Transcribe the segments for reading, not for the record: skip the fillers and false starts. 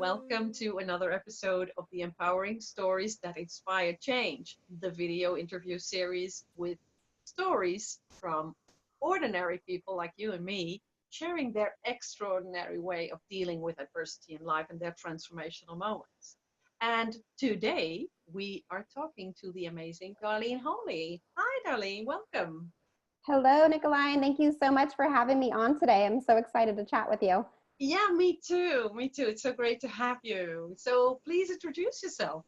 welcome to another episode of the Empowering Stories That Inspire Change, the video interview series with stories from ordinary people like you and me, sharing their extraordinary way of dealing with adversity in life and their transformational moments. And today we are talking to the amazing Darlene Hawley. Hi, Darlene, welcome. Hello, Nicolai. Thank you so much for having me on today. I'm so excited to chat with you. Yeah, me too. Me too. It's so great to have you. So please introduce yourself.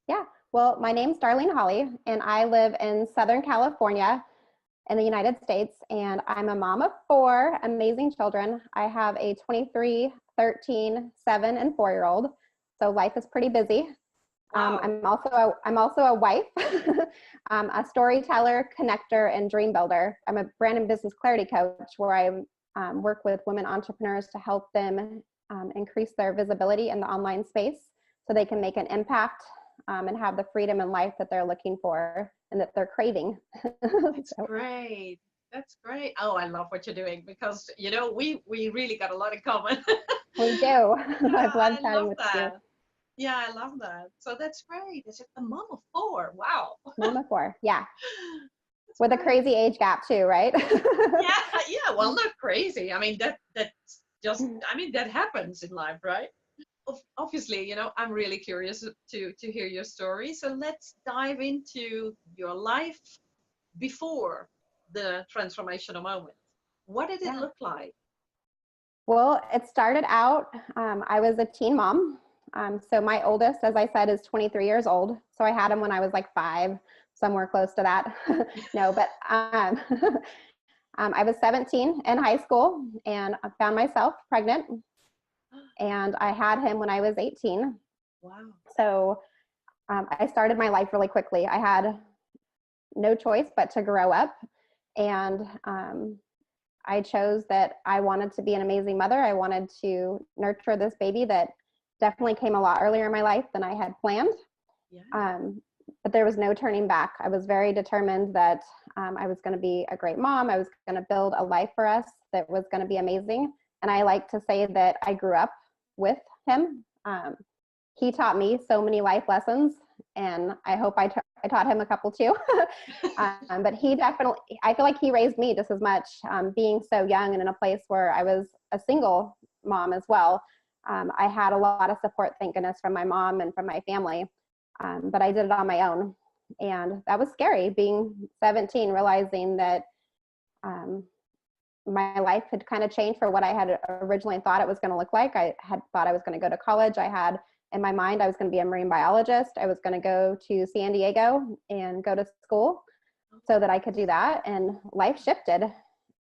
Yeah, well, my name's Darlene Hawley, and I live in Southern California in the United States, and I'm a mom of four amazing children. I have a 23, 13, 7, and 4-year-old, so life is pretty busy. Wow. I'm also a wife, a storyteller, connector, and dream builder. I'm a brand and business clarity coach where I work with women entrepreneurs to help them increase their visibility in the online space so they can make an impact and have the freedom in life that they're looking for and that they're craving. That's great. That's great. Oh, I love what you're doing because, we really got a lot in common. We do. I've I loved chatting love with you. that. Yeah, I love that. So that's great. Is it a mom of four? Wow. Mom of four, yeah. That's With a great. crazy age gap too, right? Yeah. Well, not crazy. I mean, that's just, that happens in life, right? Obviously, I'm really curious to hear your story. So let's dive into your life before the transformational moment. What did it Yeah. look like? Well, it started out, I was a teen mom. So my oldest, as I said, is 23 years old. So I had him when I was like 5, somewhere close to that. No, but I was 17 in high school and I found myself pregnant. And I had him when I was 18. Wow. So I started my life really quickly. I had no choice but to grow up. And I chose that I wanted to be an amazing mother. I wanted to nurture this baby that definitely came a lot earlier in my life than I had planned. Yeah. But there was no turning back. I was very determined that I was going to be a great mom. I was going to build a life for us that was going to be amazing. And I like to say that I grew up with him. He taught me so many life lessons, and I hope I taught him a couple too. But he definitely, I feel like he raised me just as much, being so young and in a place where I was a single mom as well. I had a lot of support, thank goodness, from my mom and from my family, but I did it on my own. And that was scary, being 17, realizing that my life had kind of changed for what I had originally thought it was going to look like. I had thought I was going to go to college. I had in my mind I was going to be a marine biologist. I was going to go to San Diego and go to school so that I could do that. And life shifted.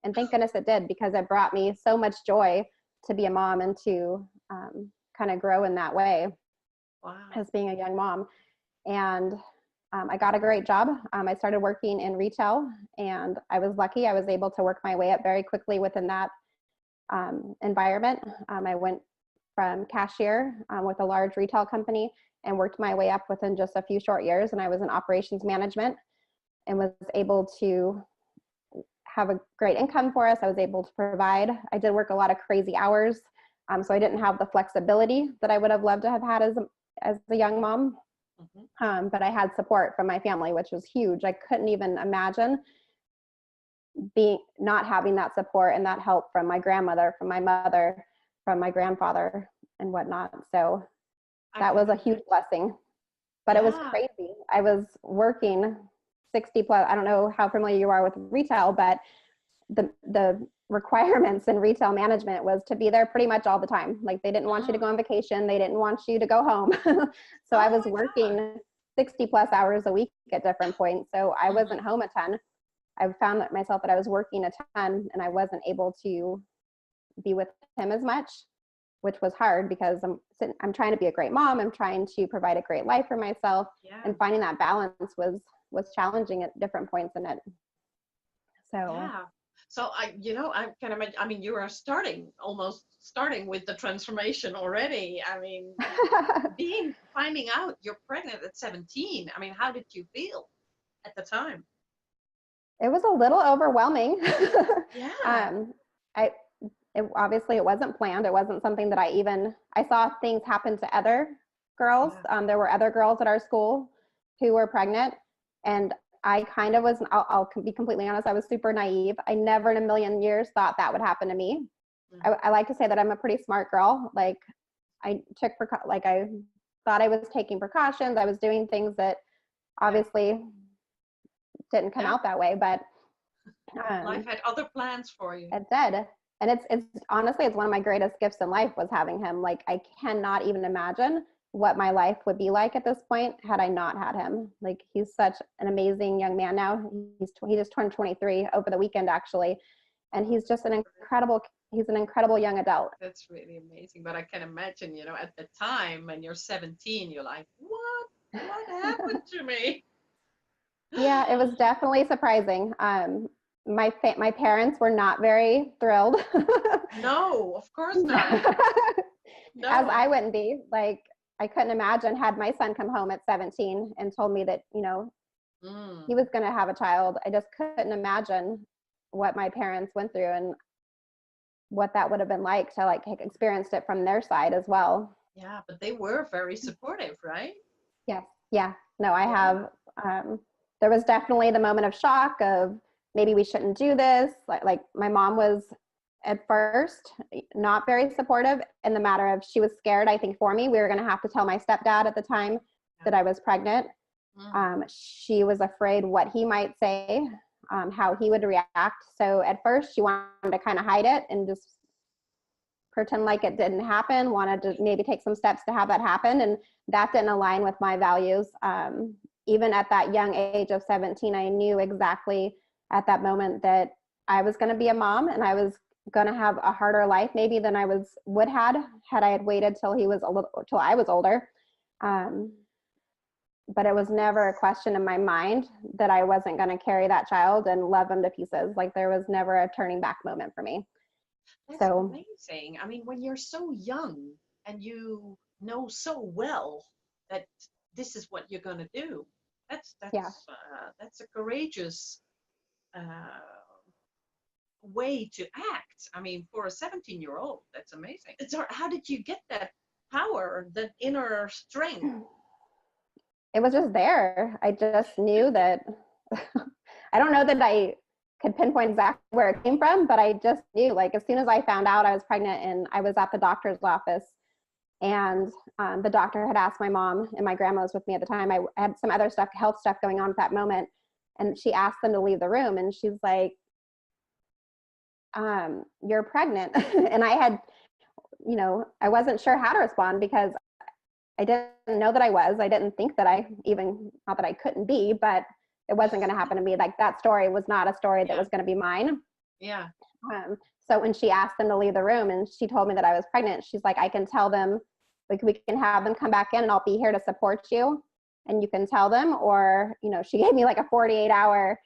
And thank goodness it did, because it brought me so much joy to be a mom and to kind of grow in that way. Wow. As being a young mom. And I got a great job. I started working in retail, and I was lucky. I was able to work my way up very quickly within that environment. I went from cashier with a large retail company and worked my way up within just a few short years. And I was in operations management and was able to have a great income for us. I was able to provide. I did work a lot of crazy hours. So I didn't have the flexibility that I would have loved to have had as a young mom. Mm-hmm. But I had support from my family, which was huge. I couldn't even imagine not having that support and that help from my grandmother, from my mother, from my grandfather and whatnot. So that was a huge blessing, but it was crazy. I was working 60 plus, I don't know how familiar you are with retail, but the requirements in retail management was to be there pretty much all the time. Like they didn't want you to go on vacation. They didn't want you to go home. So I was working 60 plus hours a week at different points. So I wasn't home a ton. I found myself that I was working a ton and I wasn't able to be with him as much, which was hard because I'm trying to be a great mom. I'm trying to provide a great life for myself, and finding that balance was challenging at different points in it. So So I can imagine, you are almost starting with the transformation already. Finding out you're pregnant at 17. How did you feel at the time? It was a little overwhelming. Yeah. Obviously it wasn't planned. It wasn't something that I saw things happen to other girls. Yeah. There were other girls at our school who were pregnant, and I kind of was, I'll be completely honest, I was super naive. I never in a million years thought that would happen to me. I like to say that I'm a pretty smart girl. Like I thought I was taking precautions. I was doing things that obviously didn't come out that way, but life had other plans for you. it did. And it's honestly, it's one of my greatest gifts in life was having him. Like I cannot even imagine what my life would be like at this point had I not had him. Like he's such an amazing young man now. He just turned 23 over the weekend actually. And he's just an incredible young adult. That's really amazing. But I can imagine, at the time when you're 17, you're like, what happened to me? Yeah, it was definitely surprising. My parents were not very thrilled. No, of course not. No. As I wouldn't be. Like I couldn't imagine had my son come home at 17 and told me that, he was going to have a child. I just couldn't imagine what my parents went through and what that would have been like to like experienced it from their side as well. Yeah, but they were very supportive, right? Yes. Yeah. No, I have, there was definitely the moment of shock of maybe we shouldn't do this. Like my mom was at first not very supportive in the matter of she was scared, I think for me, we were going to have to tell my stepdad at the time that I was pregnant. She was afraid what he might say, how he would react. So at first she wanted to kind of hide it and just pretend like it didn't happen, wanted to maybe take some steps to have that happen. And that didn't align with my values. Even at that young age of 17, I knew exactly at that moment that I was going to be a mom and I was going to have a harder life maybe than I would had I had waited till I was older. But it was never a question in my mind that I wasn't going to carry that child and love him to pieces. Like there was never a turning back moment for me. That's amazing. I mean, when you're so young and you know so well that this is what you're going to do, that's a courageous way to act. I mean, for a 17-year-old, that's amazing. How did you get that power, that inner strength? It was just there. I just knew that I don't know that I could pinpoint exactly where it came from, but I just knew, like, as soon as I found out I was pregnant and I was at the doctor's office and the doctor had asked my mom, and my grandma was with me at the time. I had some other health stuff going on at that moment. And she asked them to leave the room and she's like, you're pregnant. And I had, I wasn't sure how to respond because I didn't know that I was. I didn't think that not that I couldn't be, but it wasn't going to happen to me. Like that story was not a story that was going to be mine. Yeah. So when she asked them to leave the room and she told me that I was pregnant, she's like, I can tell them, like, we can have them come back in and I'll be here to support you and you can tell them. Or, she gave me like a 48-hour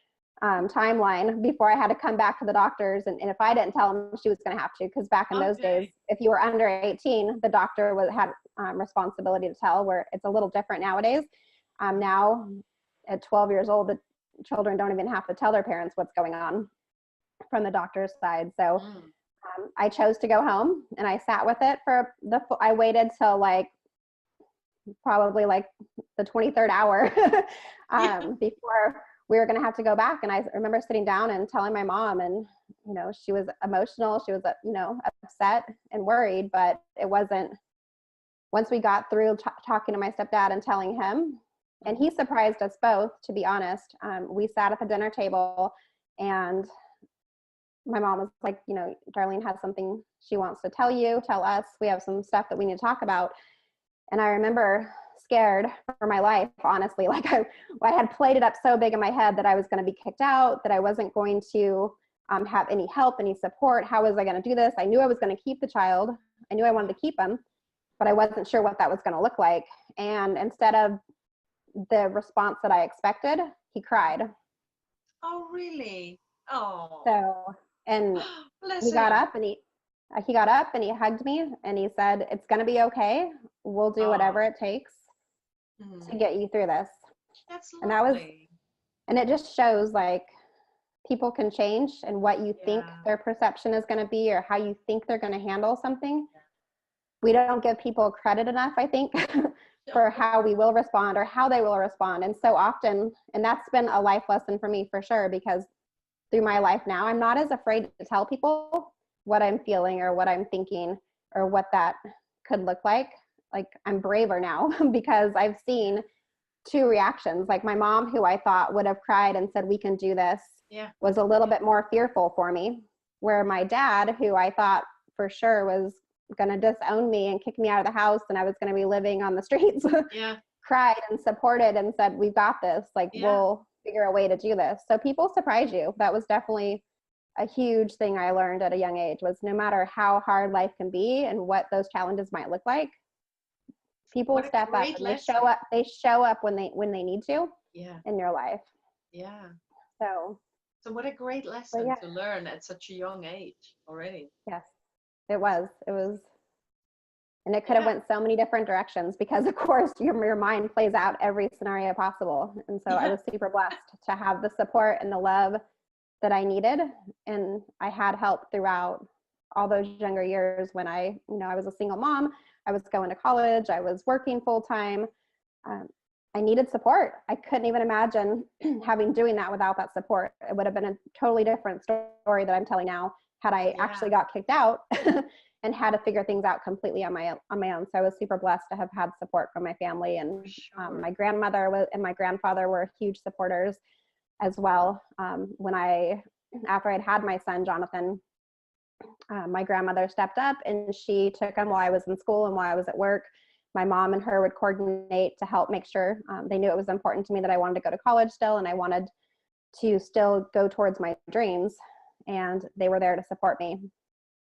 timeline before I had to come back to the doctors. And if I didn't tell them, she was going to have to, because back in those days, if you were under 18, the doctor had responsibility to tell, where it's a little different nowadays. Now at 12 years old, the children don't even have to tell their parents what's going on from the doctor's side. So I chose to go home and I sat with it I waited till probably the 23rd hour before we were going to have to go back. And I remember sitting down and telling my mom, and, she was emotional. She was, upset and worried, but it wasn't, once we got through talking to my stepdad and telling him, and he surprised us both, to be honest. We sat at the dinner table and my mom was like, Darlene has something she wants to tell us. We have some stuff that we need to talk about. And I remember scared for my life, honestly. Like I had played it up so big in my head that I was going to be kicked out, that I wasn't going to have any help, any support. How was I going to do this? I knew I was going to keep the child. I knew I wanted to keep him, but I wasn't sure what that was going to look like. And instead of the response that I expected, he cried. Oh, really? Oh. So, and he got up and he got up and he hugged me and he said, it's going to be okay. We'll do whatever it takes to get you through this. That's lovely. And it just shows, like, people can change and what you think Yeah. their perception is going to be or how you think they're going to handle something. We don't give people credit enough, I think, for how we will respond or how they will respond. And so often, and that's been a life lesson for me for sure, because through my life now, I'm not as afraid to tell people what I'm feeling or what I'm thinking or what that could look like. Like, I'm braver now because I've seen two reactions. Like, my mom, who I thought would have cried and said, we can do this, was a little bit more fearful for me. Where my dad, who I thought for sure was going to disown me and kick me out of the house and I was going to be living on the streets, cried and supported and said, we've got this. Like, we'll figure a way to do this. So people surprise you. That was definitely a huge thing I learned at a young age, was no matter how hard life can be and what those challenges might look like, people step up and they show up when they need to in your life. So what a great lesson to learn at such a young age already. Yes, it was, and it could have went so many different directions because, of course, your mind plays out every scenario possible. And so I was super blessed to have the support and the love that I needed. And I had help throughout all those younger years when I was a single mom. I was going to college. I was working full time. I needed support. I couldn't even imagine doing that without that support. It would have been a totally different story that I'm telling now had I actually got kicked out and had to figure things out completely on my own. So I was super blessed to have had support from my family, and my grandmother and my grandfather were huge supporters as well. After I'd had my son, Jonathan, my grandmother stepped up and she took him while I was in school and while I was at work. My mom and her would coordinate to help make sure they knew it was important to me that I wanted to go to college still, and I wanted to still go towards my dreams. And they were there to support me,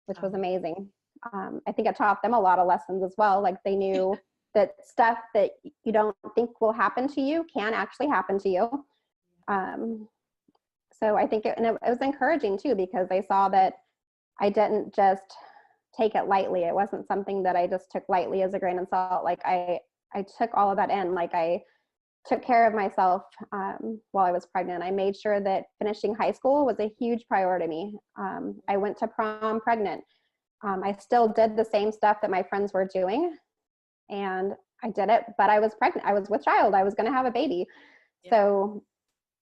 which was amazing. I think it taught them a lot of lessons as well. Like, they knew that stuff that you don't think will happen to you can actually happen to you. So I think it was encouraging too, because they saw that I didn't just take it lightly. It wasn't something that I just took lightly as a grain of salt. Like, I took all of that in. Like, I took care of myself while I was pregnant. I made sure that finishing high school was a huge priority to me. I went to prom pregnant. I still did the same stuff that my friends were doing, and I did it, but I was pregnant. I was with child. I was going to have a baby. So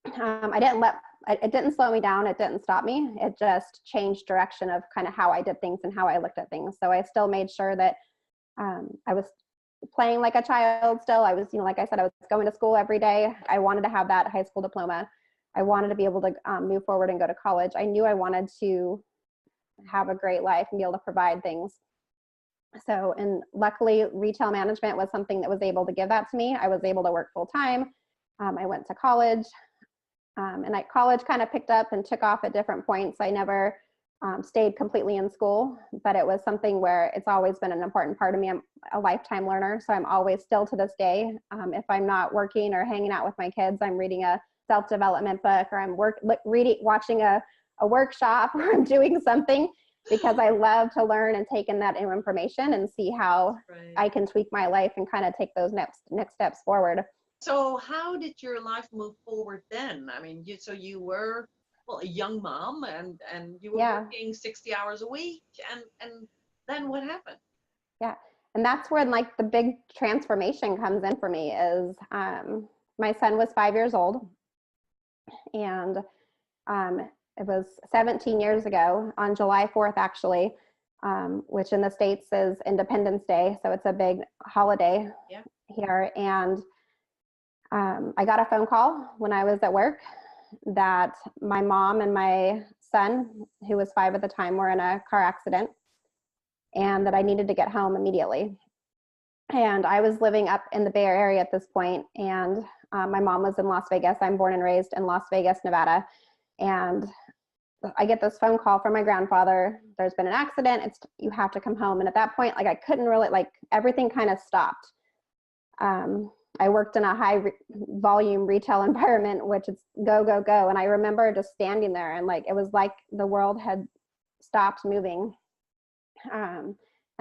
it didn't slow me down. It didn't stop me. It just changed direction of kind of how I did things and how I looked at things. So I still made sure that I was playing like a child still. I was, like I said, I was going to school every day. I wanted to have that high school diploma. I wanted to be able to move forward and go to college. I knew I wanted to have a great life and be able to provide things. So, and luckily retail management was something that was able to give that to me. I was able to work full time. I went to college, and college kind of picked up and took off at different points. I never stayed completely in school, but it was something where it's always been an important part of me. I'm a lifetime learner, so I'm always still to this day. If I'm not working or hanging out with my kids, I'm reading a self-development book, or I'm watching a workshop, or I'm doing something, because I love to learn and take in that information and see how I can tweak my life and kind of take those next steps forward. So how did your life move forward then? I mean, you were a young mom, and you were working 60 hours a week, and then what happened? Yeah, and that's when the big transformation comes in for me. Is my son was 5 years old, and it was 17 years ago on July 4th, actually, which in the States is Independence Day, so it's a big holiday here. And I got a phone call when I was at work that my mom and my son, who was 5 at the time, were in a car accident, and that I needed to get home immediately. And I was living up in the Bay Area at this point, and my mom was in Las Vegas. I'm born and raised in Las Vegas, Nevada. And I get this phone call from my grandfather. There's been an accident. You have to come home. And at that point, I couldn't really, everything kind of stopped. I worked in a high volume retail environment, which is go, go, go. And I remember just standing there, and it was like the world had stopped moving. And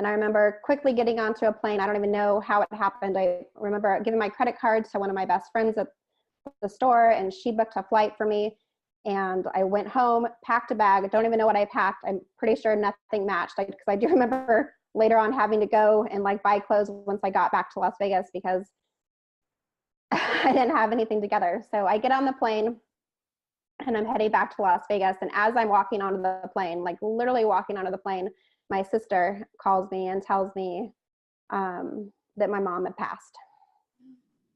I remember quickly getting onto a plane. I don't even know how it happened. I remember giving my credit card to one of my best friends at the store, and she booked a flight for me. And I went home, packed a bag. I don't even know what I packed. I'm pretty sure nothing matched. Because I do remember later on having to go and like buy clothes once I got back to Las Vegas because I didn't have anything together. So I get on the plane and I'm heading back to Las Vegas. And as I'm walking onto the plane, like literally walking onto the plane, my sister calls me and tells me that my mom had passed.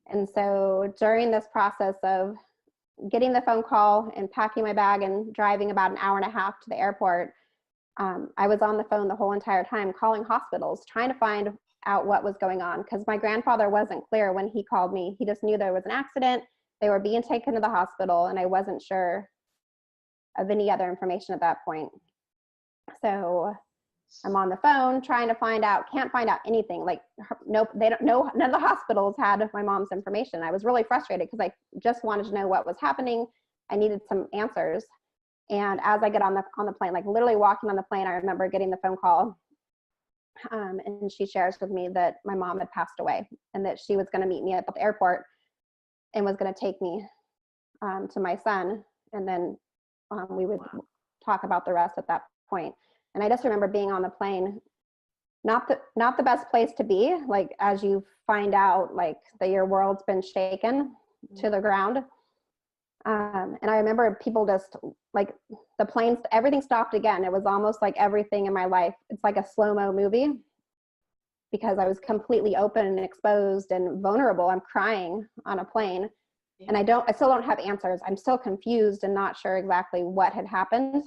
And so during this process of getting the phone call and packing my bag and driving about an hour and a half to the airport, I was on the phone the whole entire time calling hospitals, trying to find out what was going on, because my grandfather wasn't clear when he called me. He just knew there was an accident. They were being taken to the hospital, and I wasn't sure of any other information at that point. So I'm on the phone trying to find out, can't find out anything. Like, nope, they don't know. None of the hospitals had my mom's information. I was really frustrated because I just wanted to know what was happening. I needed some answers. And as I get on the plane, like literally walking on the plane, I remember getting the phone call. And she shares with me that my mom had passed away and that she was going to meet me at the airport and was going to take me to my son. And then we would talk about the rest at that point. And I just remember being on the plane, not the best place to be, like as you find out like that your world's been shaken to the ground. And I remember people just like the planes, everything stopped again. It was almost like everything in my life. It's like a slow-mo movie because I was completely open and exposed and vulnerable. I'm crying on a plane and I still don't have answers. I'm still confused and not sure exactly what had happened.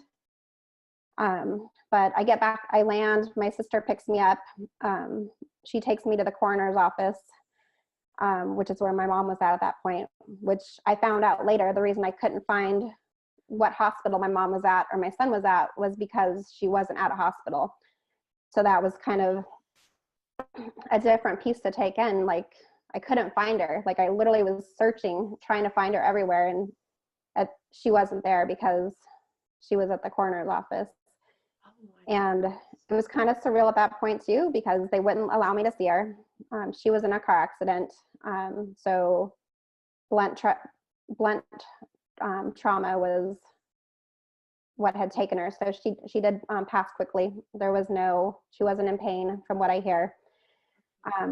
But I get back, I land, my sister picks me up. She takes me to the coroner's office, which is where my mom was at that point, which I found out later. The reason I couldn't find what hospital my mom was at or my son was at was because she wasn't at a hospital. So that was kind of a different piece to take in. Like I couldn't find her. Like I literally was searching, trying to find her everywhere. And she wasn't there because she was at the coroner's office. And it was kind of surreal at that point too, because they wouldn't allow me to see her. She was in a car accident. So blunt trauma was what had taken her. So she did pass quickly. She wasn't in pain from what I hear.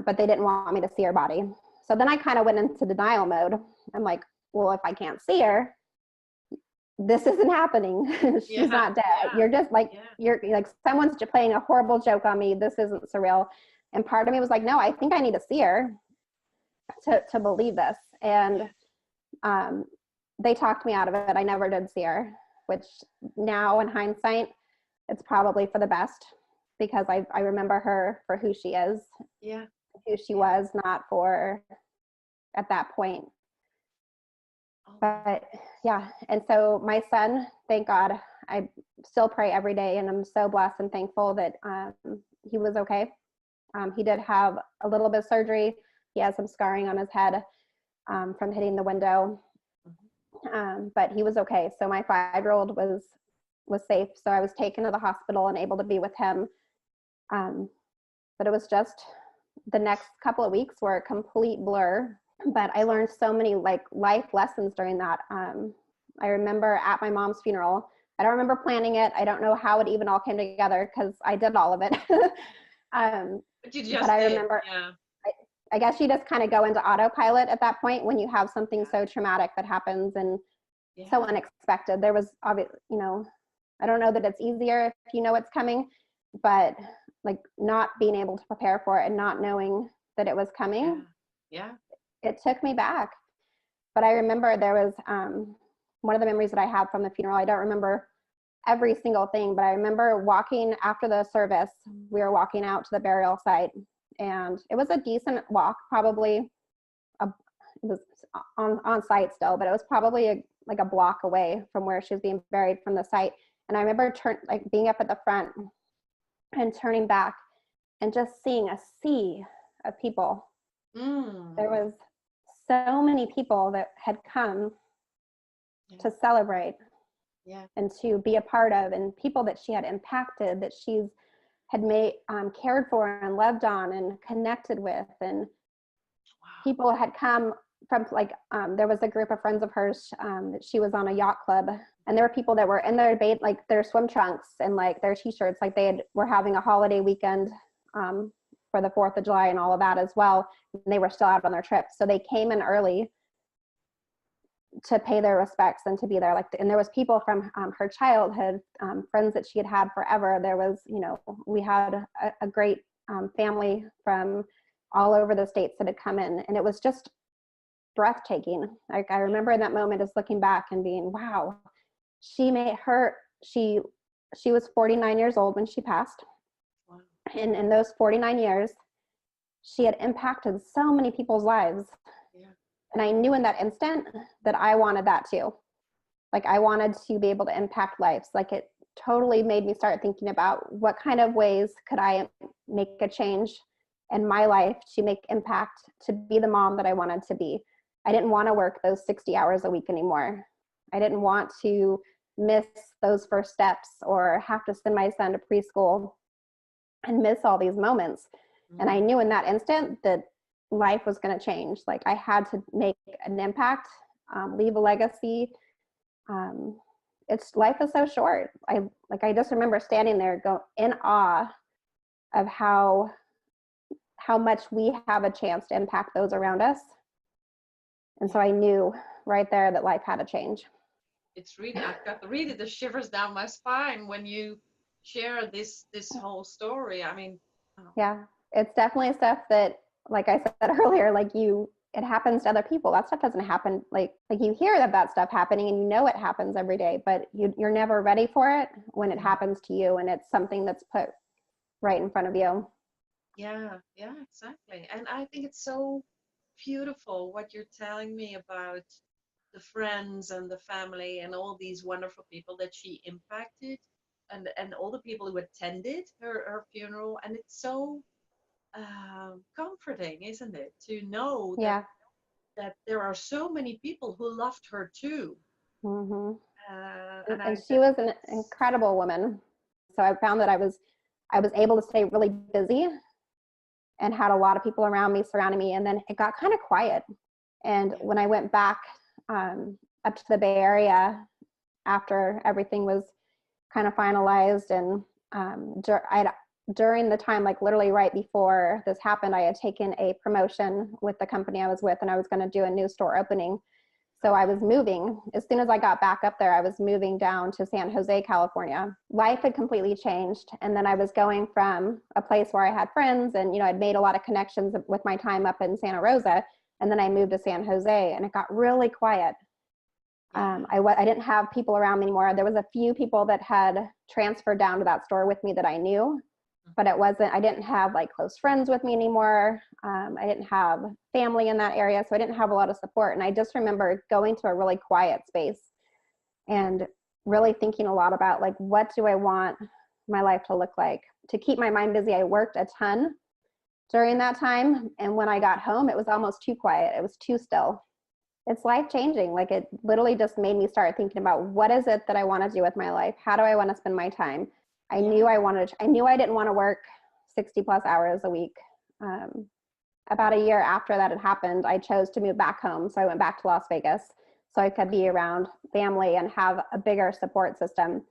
But they didn't want me to see her body. So then I kind of went into denial mode. I'm like, well, if I can't see her, this isn't happening. She's not dead. You're just like, you're like, someone's playing a horrible joke on me. This isn't surreal. And part of me was like, no, I think I need to see her to believe this. And they talked me out of it. I never did see her, which now in hindsight, it's probably for the best because I remember her for who she is, who she was, not for at that point. But yeah, and so my son, thank God, I still pray every day, and I'm so blessed and thankful that he was okay. He did have a little bit of surgery. He has some scarring on his head from hitting the window, but he was okay. So my 5-year-old was safe. So I was taken to the hospital and able to be with him. But it was just the next couple of weeks were a complete blur. But I learned so many like life lessons during that. I remember at my mom's funeral, I don't remember planning it. I don't know how it even all came together because I did all of it. But I remember, I guess you just kind of go into autopilot at that point when you have something so traumatic that happens and so unexpected. There was obviously, I don't know that it's easier if you know it's coming, but like not being able to prepare for it and not knowing that it was coming. It took me back. But I remember there was one of the memories that I have from the funeral. I don't remember every single thing, but I remember walking after the service. We were walking out to the burial site, and it was a decent walk, probably it was on site still, but it was probably like a block away from where she was being buried from the site. And I remember being up at the front and turning back and just seeing a sea of people. There was so many people that had come to celebrate and to be a part of, and people that she had impacted, that she had made cared for and loved on and connected with, and people had come from like, there was a group of friends of hers. She was on a yacht club, and there were people that were in their like their swim trunks and like their t-shirts, like were having a holiday weekend for the 4th of July and all of that as well. And they were still out on their trip. So they came in early to pay their respects and to be there. Like, and there was people from her childhood, friends that she had had forever. There was, we had a great family from all over the states that had come in, and it was just breathtaking. Like, I remember in that moment just looking back and being, wow, she was 49 years old when she passed. Wow. And in those 49 years, she had impacted so many people's lives. Yeah. And I knew in that instant that I wanted that too. Like, I wanted to be able to impact lives. Like, it totally made me start thinking about what kind of ways could I make a change in my life to make impact, to be the mom that I wanted to be. I didn't want to work those 60 hours a week anymore. I didn't want to miss those first steps or have to send my son to preschool and miss all these moments. And I knew in that instant that life was going to change. Like, I had to make an impact, leave a legacy. Life is so short. I just remember standing there in awe of how much we have a chance to impact those around us. And so I knew right there that life had to change. It's really, I've got really the shivers down my spine when you share this whole story. I mean, yeah, it's definitely stuff that, like I said earlier, like it happens to other people. That stuff doesn't happen. Like you hear that stuff happening and it happens every day, but you're never ready for it when it happens to you, and it's something that's put right in front of you. Yeah, exactly. And I think it's so beautiful what you're telling me about the friends and the family and all these wonderful people that she impacted, and all the people who attended her funeral. And it's so comforting, isn't it, to know that there are so many people who loved her too. Mm-hmm. And she was an incredible woman. So I found that I was able to stay really busy and had a lot of people around me, surrounding me. And then it got kind of quiet. And when I went back up to the Bay Area after everything was kind of finalized, and during the time, like literally right before this happened, I had taken a promotion with the company I was with, and I was going to do a new store opening. So I was moving. As soon as I got back up there, I was moving down to San Jose, California. Life had completely changed. And then I was going from a place where I had friends and, I'd made a lot of connections with my time up in Santa Rosa. And then I moved to San Jose, and it got really quiet. I didn't have people around me anymore. There was a few people that had transferred down to that store with me that I knew, but I didn't have like close friends with me anymore. I didn't have family in that area, so I didn't have a lot of support. And I just remember going to a really quiet space and really thinking a lot about, like, what do I want my life to look like? To keep my mind busy, I worked a ton during that time. And when I got home, it was almost too quiet. It was too still. It's life-changing. Like, it literally just made me start thinking about, what is it that I want to do with my life? How do I want to spend my time? I knew I didn't want to work 60 plus hours a week. About a year after that had happened, I chose to move back home. So I went back to Las Vegas so I could be around family and have a bigger support system.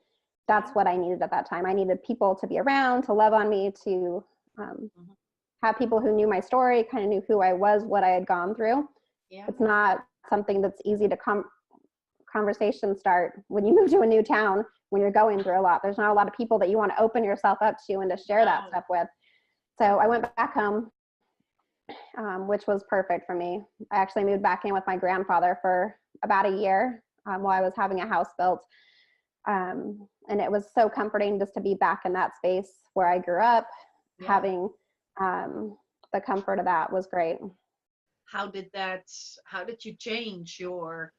That's what I needed at that time. I needed people to be around, to love on me, to have people who knew my story, kind of knew who I was, what I had gone through. Yeah. It's not something that's easy to conversation start when you move to a new town, when you're going through a lot. There's not a lot of people that you want to open yourself up to and to share that stuff with. So I went back home, which was perfect for me. I actually moved back in with my grandfather for about a year while I was having a house built. And it was so comforting just to be back in that space where I grew up. Having the comfort of that was great. How did you change your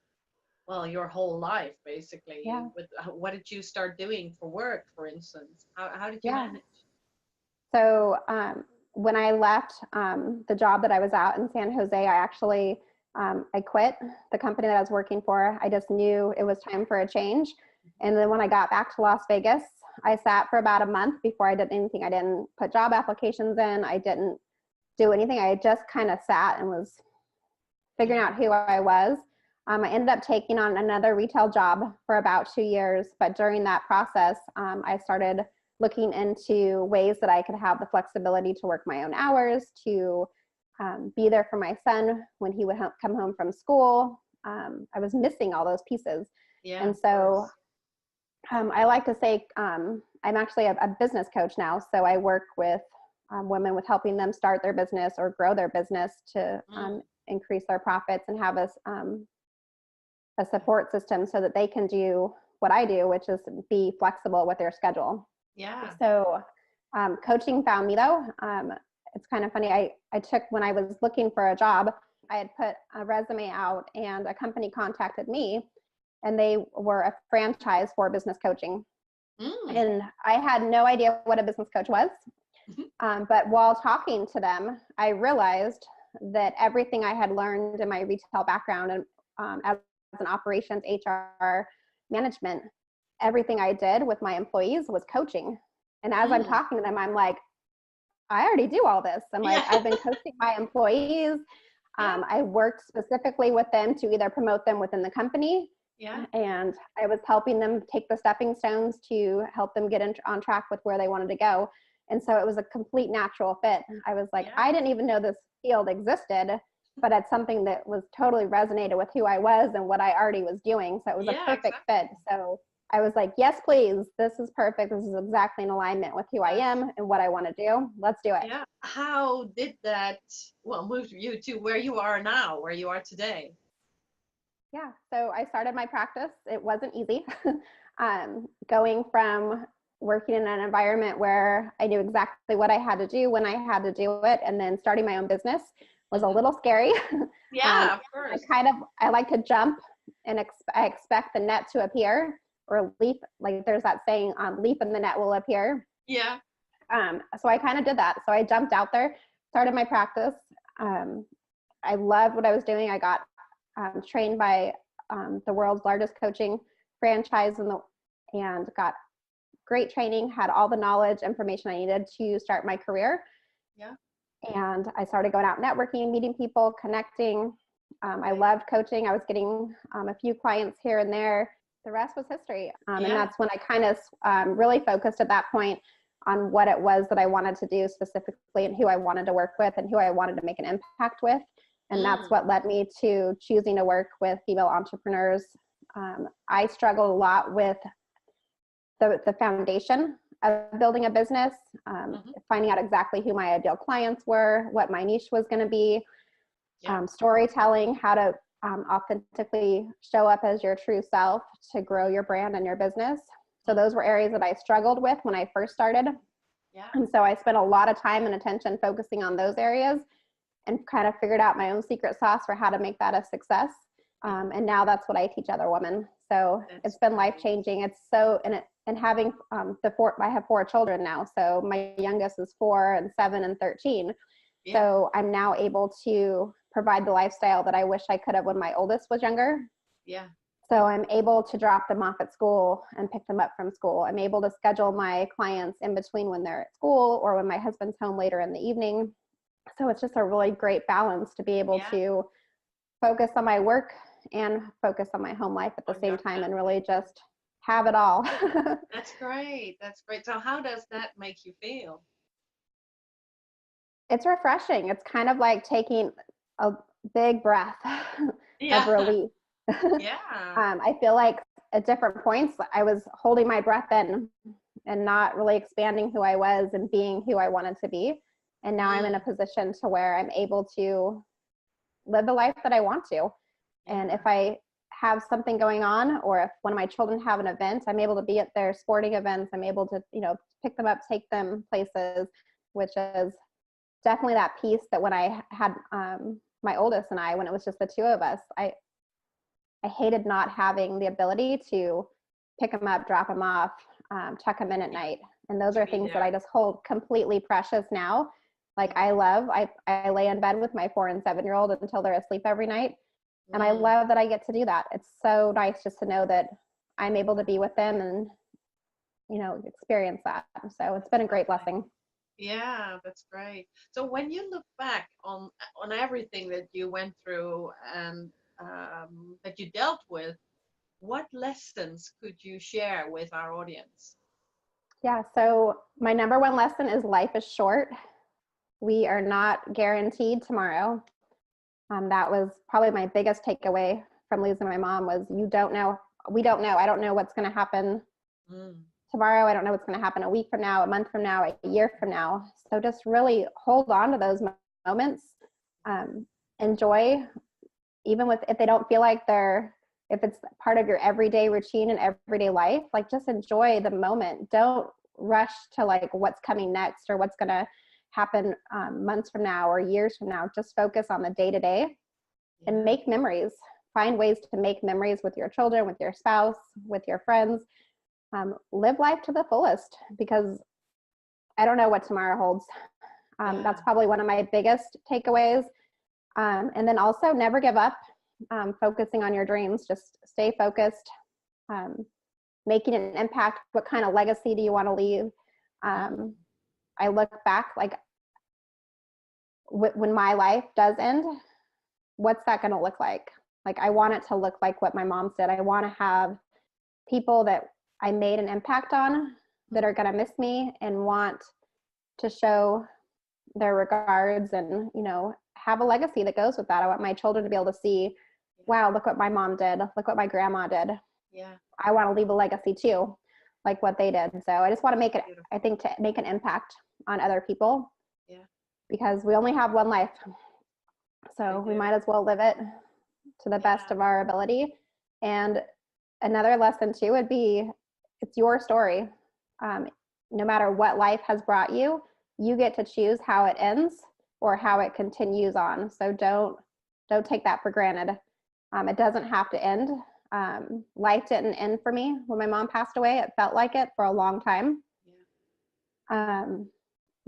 whole life, basically? What did you start doing for work, for instance? How did you manage? So when I left the job that I was at in San Jose, I actually I quit the company that I was working for. I just knew it was time for a change. And then when I got back to Las Vegas, I sat for about a month before I did anything. I didn't put job applications in. I didn't do anything. I just kind of sat and was figuring out who I was. I ended up taking on another retail job for about 2 years, but during that process, I started looking into ways that I could have the flexibility to work my own hours, to be there for my son when he would come home from school. I was missing all those pieces. Yeah, and so I like to say I'm actually a business coach now. So I work with women with helping them start their business or grow their business to increase their profits and have a support system so that they can do what I do, which is be flexible with their schedule. Yeah. So coaching found me though. It's kind of funny. I took, when I was looking for a job, I had put a resume out and a company contacted me, and they were a franchise for business coaching. And I had no idea what a business coach was. But while talking to them, I realized that everything I had learned in my retail background and as an operations, HR, management, everything I did with my employees was coaching. And as I'm talking to them, I'm like, I already do all this. I'm like, I've been coaching my employees. I worked specifically with them to either promote them within the company. And I was helping them take the stepping stones to help them get on track with where they wanted to go. And so it was a complete natural fit. I was like, I didn't even know this field existed, but it's something that was totally resonated with who I was and what I already was doing. So it was a perfect fit. So I was like, yes, please. This is perfect. This is exactly in alignment with who I am and what I want to do. Let's do it. Yeah. How did that, move you to where you are now, where you are today? Yeah. So I started my practice. It wasn't easy. Going from working in an environment where I knew exactly what I had to do when I had to do it, and then starting my own business was a little scary. Yeah, of course. I like to jump and I expect the net to appear, or leap. Like there's that saying, leap and the net will appear. Yeah. So I kind of did that. So I jumped out there, started my practice. I loved what I was doing. I got trained by the world's largest coaching franchise and got great training, had all the knowledge, information I needed to start my career. Yeah. And I started going out networking, meeting people, connecting. I loved coaching. I was getting a few clients here and there. The rest was history. And that's when I kind of really focused at that point on what it was that I wanted to do specifically and who I wanted to work with and who I wanted to make an impact with. And that's what led me to choosing to work with female entrepreneurs. I struggled a lot with the foundation of building a business, finding out exactly who my ideal clients were, what my niche was going to be, storytelling, how to authentically show up as your true self to grow your brand and your business. So those were areas that I struggled with when I first started. And so I spent a lot of time and attention focusing on those areas and kind of figured out my own secret sauce for how to make that a success. And now that's what I teach other women. So it's been life-changing. It's so, and having I have 4 children now. So my youngest is 4 and 7 and 13. So I'm now able to provide the lifestyle that I wish I could have when my oldest was younger. So I'm able to drop them off at school and pick them up from school. I'm able to schedule my clients in between when they're at school or when my husband's home later in the evening. So it's just a really great balance to be able to focus on my work and focus on my home life at the same time and really just have it all. That's great. That's great. So how does that make you feel? It's refreshing. It's kind of like taking a big breath of relief. I feel like at different points I was holding my breath in and not really expanding who I was and being who I wanted to be. And now I'm in a position to where I'm able to live the life that I want to. And if I have something going on, or if one of my children have an event, I'm able to be at their sporting events. I'm able to, pick them up, take them places, which is definitely that piece that when I had my oldest and I, when it was just the 2 of us, I hated not having the ability to pick them up, drop them off, tuck them in at night. And those are things that I just hold completely precious now. Like I lay in bed with my 4 and 7-year-old until they're asleep every night. And I love that I get to do that. It's so nice just to know that I'm able to be with them and, experience that. So it's been a great blessing. Yeah, that's great. So when you look back on everything that you went through and that you dealt with, what lessons could you share with our audience? Yeah, so my number one lesson is life is short. We are not guaranteed tomorrow. That was probably my biggest takeaway from losing my mom was you don't know. We don't know. I don't know what's going to happen Mm, tomorrow. I don't know what's going to happen a week from now, a month from now, a year from now. So just really hold on to those moments. Um, Enjoy, even with if they don't feel like they're, if it's part of your everyday routine and everyday life, like just enjoy the moment. Don't rush to like what's coming next or what's going to happen months from now or years from now. Just focus on the day to day and yeah, make memories. Find ways to make memories with your children, with your spouse, with your friends. Live life to the fullest because I don't know what tomorrow holds. yeah, That's probably one of my biggest takeaways. And then also never give up, focusing on your dreams. Just stay focused, um, making an impact. What kind of legacy do you want to leave? mm, I look back, like when my life does end, what's that going to look like? Like, I want it to look like what my mom said. I want to have people that I made an impact on that are going to miss me and want to show their regards and, you know, have a legacy that goes with that. I want my children to be able to see, wow, look what my mom did. Look what my grandma did. yeah, I want to leave a legacy too, like what they did. So I just want to make it, I beautiful. think, to make an impact on other people Yeah, because we only have one life. we So we do. might as well live it to the best Yeah, of our ability. And another lesson too would be it's your story. Um, no matter what life has brought you, you get to choose how it ends or how it continues on. So don't take that for granted. It doesn't have to end. Life didn't end for me when my mom passed away. It felt like it for a long time, yeah, um,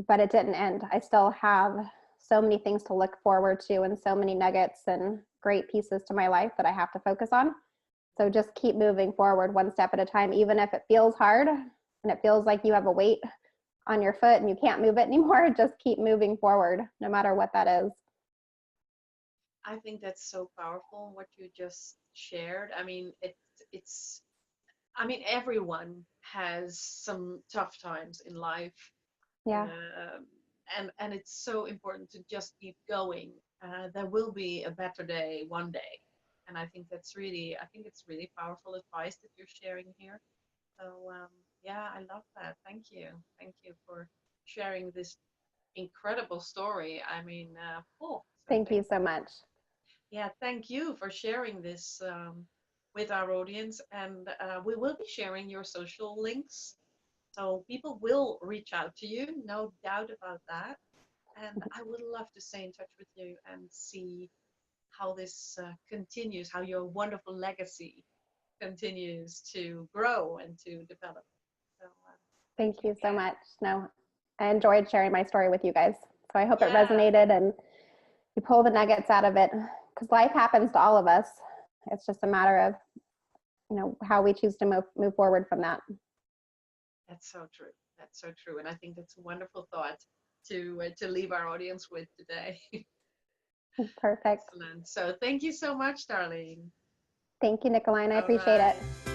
but it didn't end. I still have so many things to look forward to and so many nuggets and great pieces to my life that I have to focus on. So just keep moving forward one step at a time, even if it feels hard and it feels like you have a weight on your foot and you can't move it anymore. Just keep moving forward, no matter what that is. I think that's so powerful what you just shared. I mean, it's I mean, everyone has some tough times in life, Yeah. um, and it's so important to just keep going. There will be a better day one day, and I think it's really powerful advice that you're sharing here. So yeah, I love that. Thank you for sharing this incredible story. I mean, so Thank you thank so you. much. Yeah, thank you for sharing this with our audience. And we will be sharing your social links. So people will reach out to you, no doubt about that. And I would love to stay in touch with you and see how this continues, how your wonderful legacy continues to grow and to develop. So thank Thank you you so again. much. No, I enjoyed sharing my story with you guys. So I hope it Yeah, resonated and you pull the nuggets out of it because life happens to all of us. It's just a matter of, you know, how we choose to move forward from that. that's so true. That's so true. And I think that's a wonderful thought to leave our audience with today. Perfect. Excellent. So thank you so much, Darlene. Thank you, Nicolene. I All appreciate it. right.